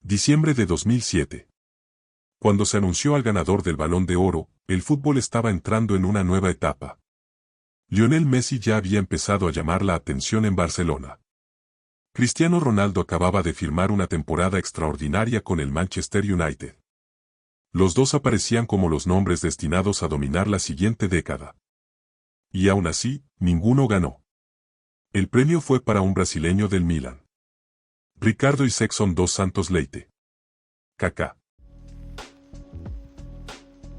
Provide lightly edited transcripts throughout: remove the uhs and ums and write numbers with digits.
Diciembre de 2007. Cuando se anunció al ganador del Balón de Oro, el fútbol estaba entrando en una nueva etapa. Lionel Messi ya había empezado a llamar la atención en Barcelona. Cristiano Ronaldo acababa de firmar una temporada extraordinaria con el Manchester United. Los dos aparecían como los nombres destinados a dominar la siguiente década. Y aún así, ninguno ganó. El premio fue para un brasileño del Milan. Ricardo Isexson dos Santos Leite. Kaká.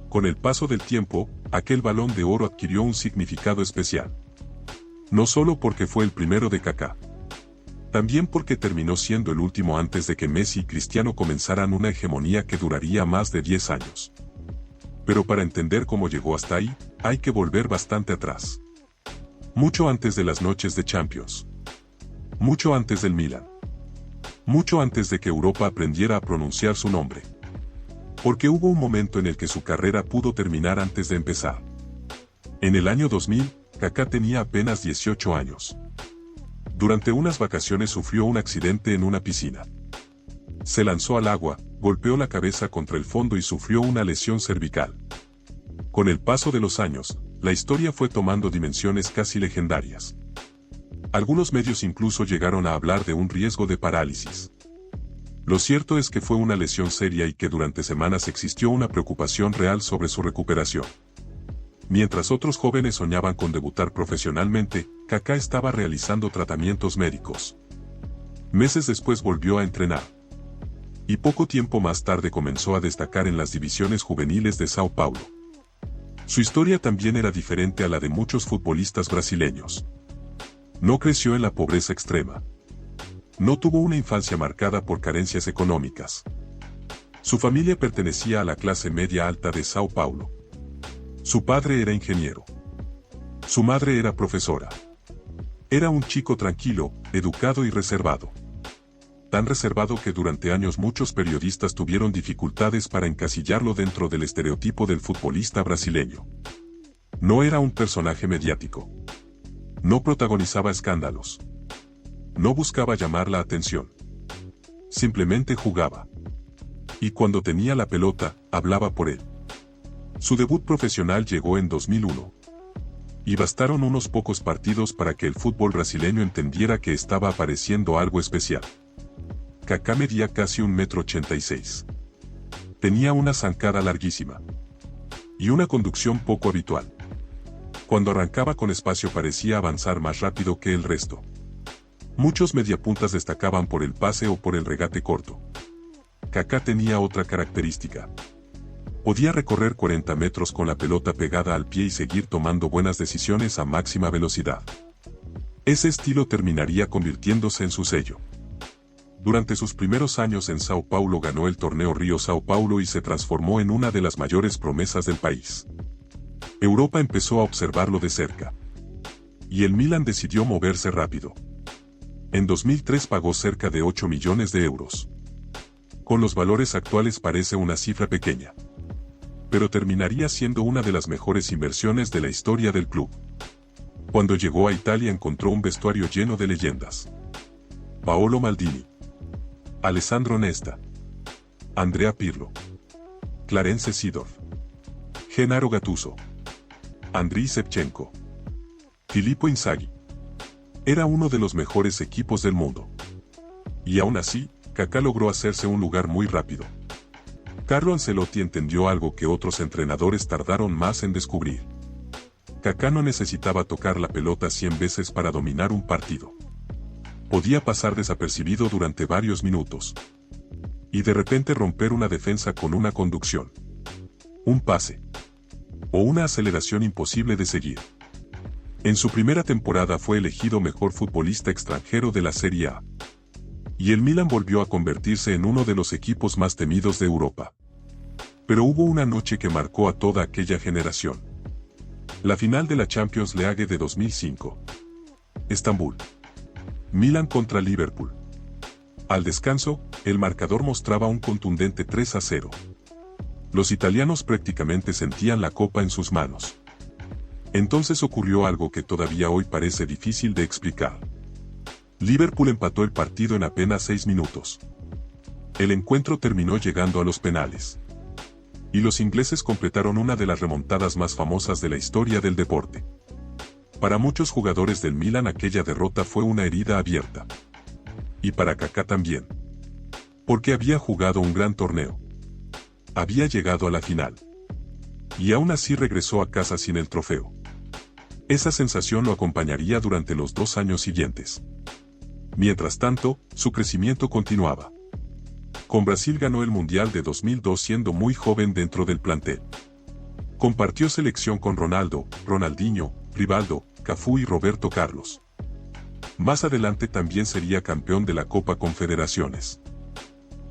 Con el paso del tiempo, aquel Balón de Oro adquirió un significado especial. No solo porque fue el primero de Kaká. También porque terminó siendo el último antes de que Messi y Cristiano comenzaran una hegemonía que duraría más de 10 años. Pero para entender cómo llegó hasta ahí, hay que volver bastante atrás. Mucho antes de las noches de Champions. Mucho antes del Milan. Mucho antes de que Europa aprendiera a pronunciar su nombre. Porque hubo un momento en el que su carrera pudo terminar antes de empezar. En el año 2000, Kaká tenía apenas 18 años. Durante unas vacaciones sufrió un accidente en una piscina. Se lanzó al agua, golpeó la cabeza contra el fondo y sufrió una lesión cervical. Con el paso de los años, la historia fue tomando dimensiones casi legendarias. Algunos medios incluso llegaron a hablar de un riesgo de parálisis. Lo cierto es que fue una lesión seria y que durante semanas existió una preocupación real sobre su recuperación. Mientras otros jóvenes soñaban con debutar profesionalmente, Kaká estaba realizando tratamientos médicos. Meses después volvió a entrenar. Y poco tiempo más tarde comenzó a destacar en las divisiones juveniles de Sao Paulo. Su historia también era diferente a la de muchos futbolistas brasileños. No creció en la pobreza extrema. No tuvo una infancia marcada por carencias económicas. Su familia pertenecía a la clase media alta de Sao Paulo. Su padre era ingeniero. Su madre era profesora. Era un chico tranquilo, educado y reservado. Tan reservado que durante años muchos periodistas tuvieron dificultades para encasillarlo dentro del estereotipo del futbolista brasileño. No era un personaje mediático. No protagonizaba escándalos. No buscaba llamar la atención. Simplemente jugaba. Y cuando tenía la pelota, hablaba por él. Su debut profesional llegó en 2001. Y bastaron unos pocos partidos para que el fútbol brasileño entendiera que estaba apareciendo algo especial. Kaká medía casi 1,86 m. Tenía una zancada larguísima. Y una conducción poco habitual. Cuando arrancaba con espacio parecía avanzar más rápido que el resto. Muchos mediapuntas destacaban por el pase o por el regate corto. Kaká tenía otra característica. Podía recorrer 40 metros con la pelota pegada al pie y seguir tomando buenas decisiones a máxima velocidad. Ese estilo terminaría convirtiéndose en su sello. Durante sus primeros años en Sao Paulo ganó el torneo Río-Sao Paulo y se transformó en una de las mayores promesas del país. Europa empezó a observarlo de cerca. Y el Milan decidió moverse rápido. En 2003 pagó cerca de 8 millones de euros. Con los valores actuales parece una cifra pequeña. Pero terminaría siendo una de las mejores inversiones de la historia del club. Cuando llegó a Italia encontró un vestuario lleno de leyendas. Paolo Maldini, Alessandro Nesta, Andrea Pirlo, Clarence Seedorf, Gennaro Gattuso, Andriy Shevchenko, Filippo Inzaghi. Era uno de los mejores equipos del mundo. Y aún así, Kaká logró hacerse un lugar muy rápido. Carlo Ancelotti entendió algo que otros entrenadores tardaron más en descubrir. Kaká no necesitaba tocar la pelota 100 veces para dominar un partido. Podía pasar desapercibido durante varios minutos. Y de repente romper una defensa con una conducción. Un pase. O una aceleración imposible de seguir. En su primera temporada fue elegido mejor futbolista extranjero de la Serie A. Y el Milan volvió a convertirse en uno de los equipos más temidos de Europa. Pero hubo una noche que marcó a toda aquella generación. La final de la Champions League de 2005. Estambul. Milan contra Liverpool. Al descanso, el marcador mostraba un contundente 3-0. Los italianos prácticamente sentían la copa en sus manos. Entonces ocurrió algo que todavía hoy parece difícil de explicar. Liverpool empató el partido en apenas 6 minutos. El encuentro terminó llegando a los penales. Y los ingleses completaron una de las remontadas más famosas de la historia del deporte. Para muchos jugadores del Milan aquella derrota fue una herida abierta. Y para Kaká también. Porque había jugado un gran torneo. Había llegado a la final. Y aún así regresó a casa sin el trofeo. Esa sensación lo acompañaría durante los 2 años siguientes. Mientras tanto, su crecimiento continuaba. Con Brasil ganó el Mundial de 2002 siendo muy joven dentro del plantel. Compartió selección con Ronaldo, Ronaldinho, Rivaldo, Cafú y Roberto Carlos. Más adelante también sería campeón de la Copa Confederaciones.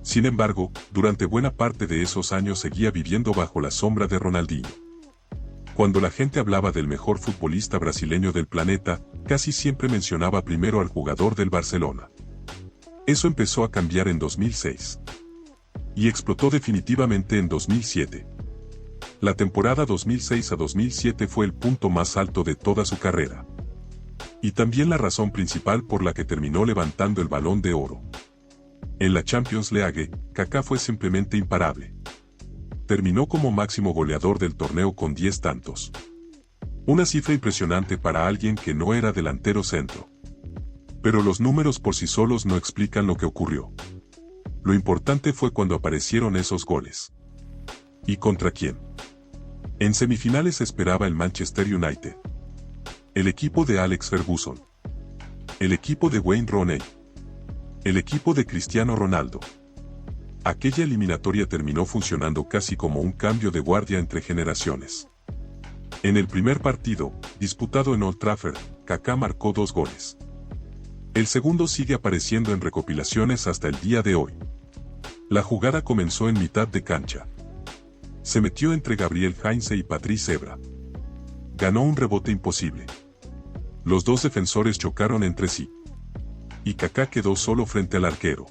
Sin embargo, durante buena parte de esos años seguía viviendo bajo la sombra de Ronaldinho. Cuando la gente hablaba del mejor futbolista brasileño del planeta, casi siempre mencionaba primero al jugador del Barcelona. Eso empezó a cambiar en 2006. Y explotó definitivamente en 2007. La temporada 2006 a 2007 fue el punto más alto de toda su carrera. Y también la razón principal por la que terminó levantando el Balón de Oro. En la Champions League, Kaká fue simplemente imparable. Terminó como máximo goleador del torneo con 10 tantos. Una cifra impresionante para alguien que no era delantero centro. Pero los números por sí solos no explican lo que ocurrió. Lo importante fue cuando aparecieron esos goles. ¿Y contra quién? En semifinales esperaba el Manchester United. El equipo de Alex Ferguson. El equipo de Wayne Rooney. El equipo de Cristiano Ronaldo. Aquella eliminatoria terminó funcionando casi como un cambio de guardia entre generaciones. En el primer partido, disputado en Old Trafford, Kaká marcó 2 goles. El segundo sigue apareciendo en recopilaciones hasta el día de hoy. La jugada comenzó en mitad de cancha. Se metió entre Gabriel Heinze y Patrice Evra. Ganó un rebote imposible. Los 2 defensores chocaron entre sí. Y Kaká quedó solo frente al arquero.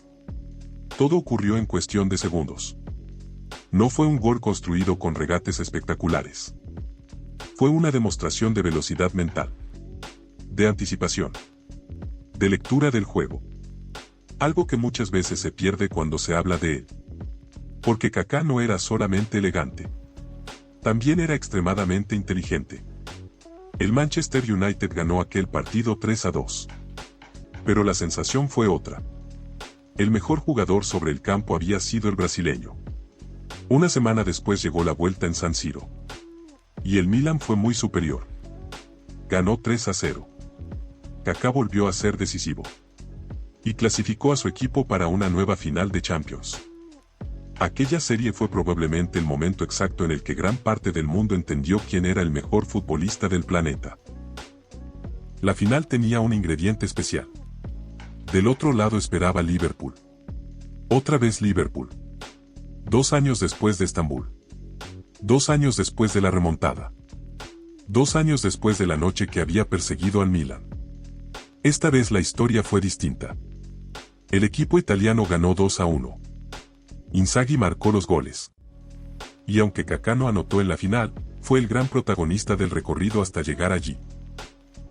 Todo ocurrió en cuestión de segundos. No fue un gol construido con regates espectaculares. Fue una demostración de velocidad mental. De anticipación. De lectura del juego. Algo que muchas veces se pierde cuando se habla de él. Porque Kaká no era solamente elegante. También era extremadamente inteligente. El Manchester United ganó aquel partido 3-2. Pero la sensación fue otra. El mejor jugador sobre el campo había sido el brasileño. Una semana después llegó la vuelta en San Siro. Y el Milan fue muy superior. Ganó 3-0. Kaká volvió a ser decisivo. Y clasificó a su equipo para una nueva final de Champions. Aquella serie fue probablemente el momento exacto en el que gran parte del mundo entendió quién era el mejor futbolista del planeta. La final tenía un ingrediente especial. Del otro lado esperaba Liverpool. Otra vez Liverpool. 2 años después de Estambul. 2 años después de la remontada. 2 años después de la noche que había perseguido al Milan. Esta vez la historia fue distinta. El equipo italiano ganó 2-1. Inzaghi marcó los goles. Y aunque Kaká no anotó en la final, fue el gran protagonista del recorrido hasta llegar allí.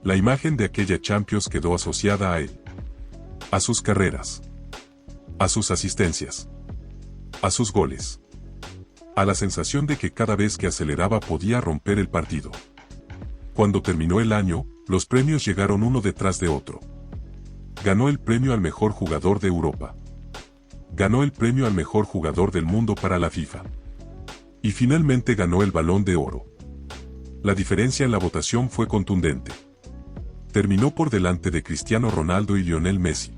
La imagen de aquella Champions quedó asociada a él. A sus carreras. A sus asistencias. A sus goles. A la sensación de que cada vez que aceleraba podía romper el partido. Cuando terminó el año, los premios llegaron uno detrás de otro. Ganó el premio al mejor jugador de Europa. Ganó el premio al mejor jugador del mundo para la FIFA. Y finalmente ganó el Balón de Oro. La diferencia en la votación fue contundente. Terminó por delante de Cristiano Ronaldo y Lionel Messi.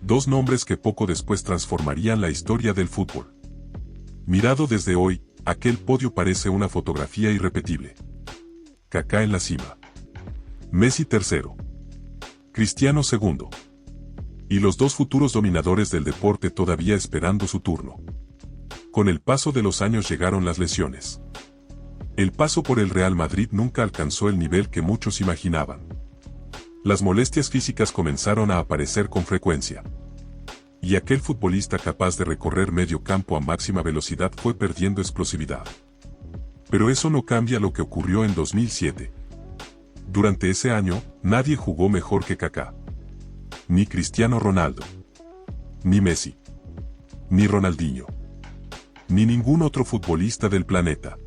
2 nombres que poco después transformarían la historia del fútbol. Mirado desde hoy, aquel podio parece una fotografía irrepetible. Kaká en la cima. Messi tercero. Cristiano segundo. Y los 2 futuros dominadores del deporte todavía esperando su turno. Con el paso de los años llegaron las lesiones. El paso por el Real Madrid nunca alcanzó el nivel que muchos imaginaban. Las molestias físicas comenzaron a aparecer con frecuencia. Y aquel futbolista capaz de recorrer medio campo a máxima velocidad fue perdiendo explosividad. Pero eso no cambia lo que ocurrió en 2007. Durante ese año, nadie jugó mejor que Kaká. Ni Cristiano Ronaldo. Ni Messi. Ni Ronaldinho. Ni ningún otro futbolista del planeta.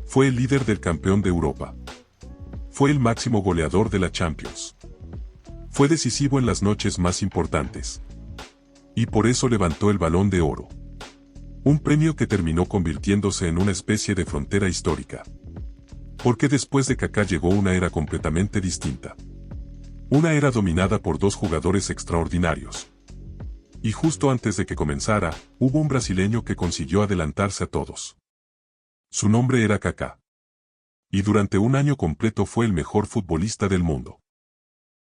Fue el líder del campeón de Europa. Fue el máximo goleador de la Champions. Fue decisivo en las noches más importantes. Y por eso levantó el Balón de Oro. Un premio que terminó convirtiéndose en una especie de frontera histórica. Porque después de Kaká llegó una era completamente distinta. Una era dominada por dos jugadores extraordinarios. Y justo antes de que comenzara, hubo un brasileño que consiguió adelantarse a todos. Su nombre era Kaká. Y durante un año completo fue el mejor futbolista del mundo.